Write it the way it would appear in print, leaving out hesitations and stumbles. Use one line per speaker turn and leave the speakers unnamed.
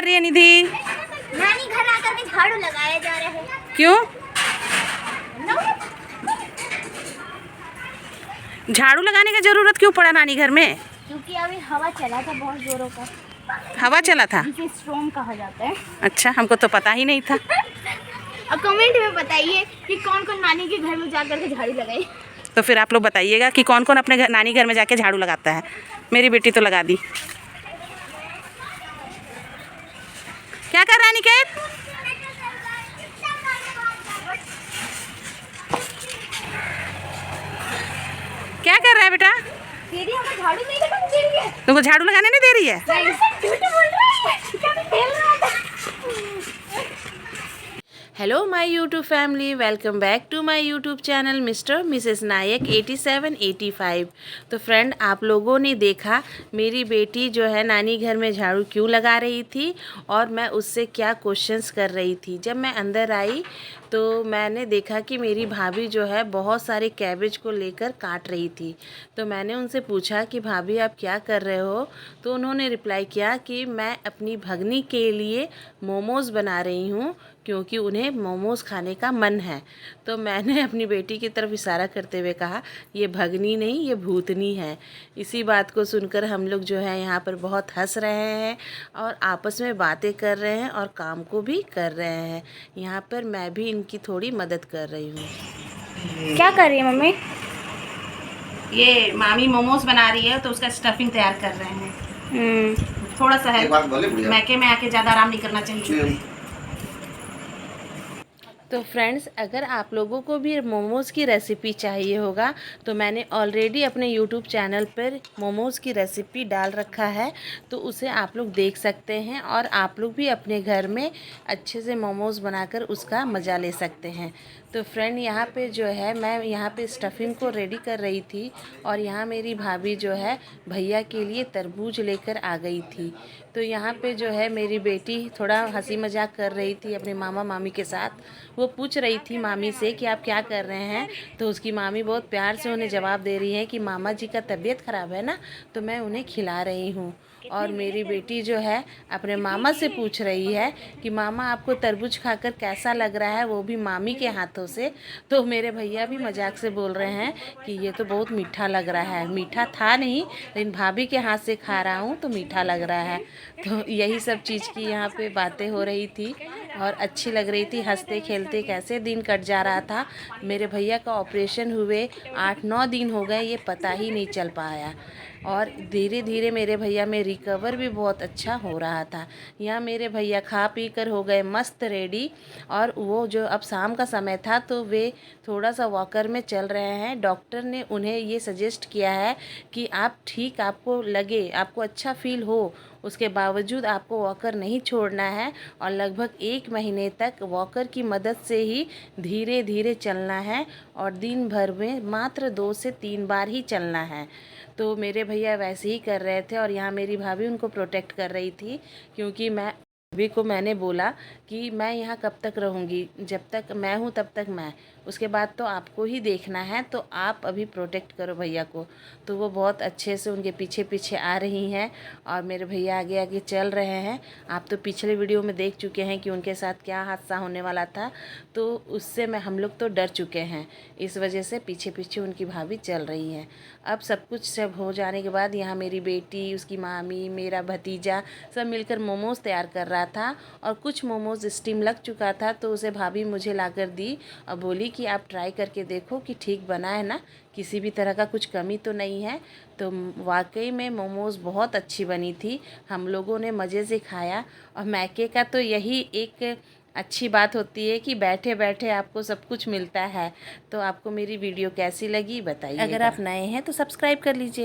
रही है निधि?
नानी घर आकर के झाड़ू लगाया जा रहा है।
क्यों? झाड़ू लगाने का जरूरत क्यों पड़ा नानी घर में?
क्योंकि अभी हवा चला था बहुत जोरों का।
हवा चला था?
जिसे स्टॉर्म कहा जाता है।
अच्छा, हमको तो पता ही नहीं था।
अब कमेंट में बताइए कि कौन कौन नानी के घर में जाकर के झाड़ू लगाए।
तो फिर आप लोग बताइएगा कि कौन कौन अपने नानी घर में जाके झाड़ू लगाता है। मेरी बेटी तो लगा दी। क्या कर रहा है निकेत? क्या कर रहा है बेटा?
दीदी हमें झाड़ू नहीं लगाने दे रही है।
तुमको झाड़ू लगाने नहीं दे रही है?
झूठ बोल रहा है। क्या खेल रहा था?
Hello my YouTube family, welcome back to my YouTube channel mister missus Nayak 8785। तो फ्रेंड, आप लोगों ने देखा मेरी बेटी जो है नानी घर में झाड़ू क्यों लगा रही थी और मैं उससे क्या क्वेश्चंस कर रही थी। जब मैं अंदर आई तो मैंने देखा कि मेरी भाभी जो है बहुत सारे कैबेज को लेकर काट रही थी। तो मैंने उनसे पूछा कि भाभी आप क्या कर रहे हो? तो उन्होंने रिप्लाई किया कि मैं अपनी भगनी के लिए मोमोज़ बना रही हूँ क्योंकि उन्हें मोमोज़ खाने का मन है। तो मैंने अपनी बेटी की तरफ इशारा करते हुए कहा, ये भगनी नहीं, ये भूतनी है। इसी बात को सुनकर हम लोग जो है यहाँ पर बहुत हंस रहे हैं और आपस में बातें कर रहे हैं और काम को भी कर रहे हैं। यहाँ पर मैं भी इनकी थोड़ी मदद कर रही हूँ।
क्या कर रही है मम्मी?
ये मामी मोमोज़ बना रही है तो उसका स्टफिंग तैयार कर रहे हैं। थोड़ा सा है, मैके में आके ज़्यादा आराम नहीं करना चाहिए। तो फ्रेंड्स, अगर आप लोगों को भी मोमोज़ की रेसिपी चाहिए होगा तो मैंने ऑलरेडी अपने यूट्यूब चैनल पर मोमोज़ की रेसिपी डाल रखा है, तो उसे आप लोग देख सकते हैं और आप लोग भी अपने घर में अच्छे से मोमोज़ बनाकर उसका मज़ा ले सकते हैं। तो फ्रेंड, यहाँ पे जो है मैं यहाँ पे स्टफिंग को रेडी कर रही थी और यहाँ मेरी भाभी जो है भैया के लिए तरबूज लेकर आ गई थी। तो यहाँ पे जो है मेरी बेटी थोड़ा हंसी मजाक कर रही थी अपने मामा मामी के साथ। वो पूछ रही थी मामी से कि आप क्या कर रहे हैं, तो उसकी मामी बहुत प्यार से उन्हें जवाब दे रही है कि मामा जी का तबीयत ख़राब है ना, तो मैं उन्हें खिला रही हूँ। और मेरी बेटी जो है अपने मामा से पूछ रही है कि मामा आपको तरबूज खाकर कैसा लग रहा है, वो भी मामी के हाथों से। तो मेरे भैया भी मजाक से बोल रहे हैं कि ये तो बहुत मीठा लग रहा है। मीठा था नहीं, लेकिन भाभी के हाथ से खा रहा हूँ तो मीठा लग रहा है। तो यही सब चीज़ की यहाँ पे बातें हो रही थी और अच्छी लग रही थी। हंसते खेलते कैसे दिन कट जा रहा था। मेरे भैया का ऑपरेशन हुए 8-9 दिन हो गए, ये पता ही नहीं चल पाया और धीरे धीरे मेरे भैया में रिकवर भी बहुत अच्छा हो रहा था। यहाँ मेरे भैया खा पी कर हो गए मस्त रेडी और वो जो अब शाम का समय था तो वे थोड़ा सा वॉकर में चल रहे हैं। डॉक्टर ने उन्हें ये सजेस्ट किया है कि आप ठीक आपको लगे, आपको अच्छा फील हो, उसके बावजूद आपको वॉकर नहीं छोड़ना है और लगभग 1 महीने तक वॉकर की मदद से ही धीरे धीरे चलना है और दिन भर में मात्र 2 से 3 बार ही चलना है। तो मेरे भैया वैसे ही कर रहे थे और यहाँ मेरी भाभी उनको प्रोटेक्ट कर रही थी क्योंकि भाभी को मैंने बोला कि मैं यहाँ कब तक रहूँगी, जब तक मैं हूँ तब तक मैं, उसके बाद तो आपको ही देखना है, तो आप अभी प्रोटेक्ट करो भैया को। तो वो बहुत अच्छे से उनके पीछे पीछे आ रही हैं और मेरे भैया आगे आगे चल रहे हैं। आप तो पिछले वीडियो में देख चुके हैं कि उनके साथ क्या हादसा होने वाला था, तो उससे हम लोग तो डर चुके हैं। इस वजह से पीछे पीछे उनकी भाभी चल रही हैं। अब सब कुछ हो जाने के बाद यहाँ मेरी बेटी, उसकी मामी, मेरा भतीजा सब मिलकर मोमोज़ तैयार कर रहा था और कुछ मोमोज़ स्टीम लग चुका था तो उसे भाभी मुझे लाकर दी और बोली कि आप ट्राई करके देखो कि ठीक बना है ना, किसी भी तरह का कुछ कमी तो नहीं है। तो वाकई में मोमोज़ बहुत अच्छी बनी थी, हम लोगों ने मज़े से खाया। और मैके का तो यही एक अच्छी बात होती है कि बैठे बैठे आपको सब कुछ मिलता है। तो आपको मेरी वीडियो कैसी लगी बताइए। अगर आप नए हैं तो सब्सक्राइब कर लीजिए।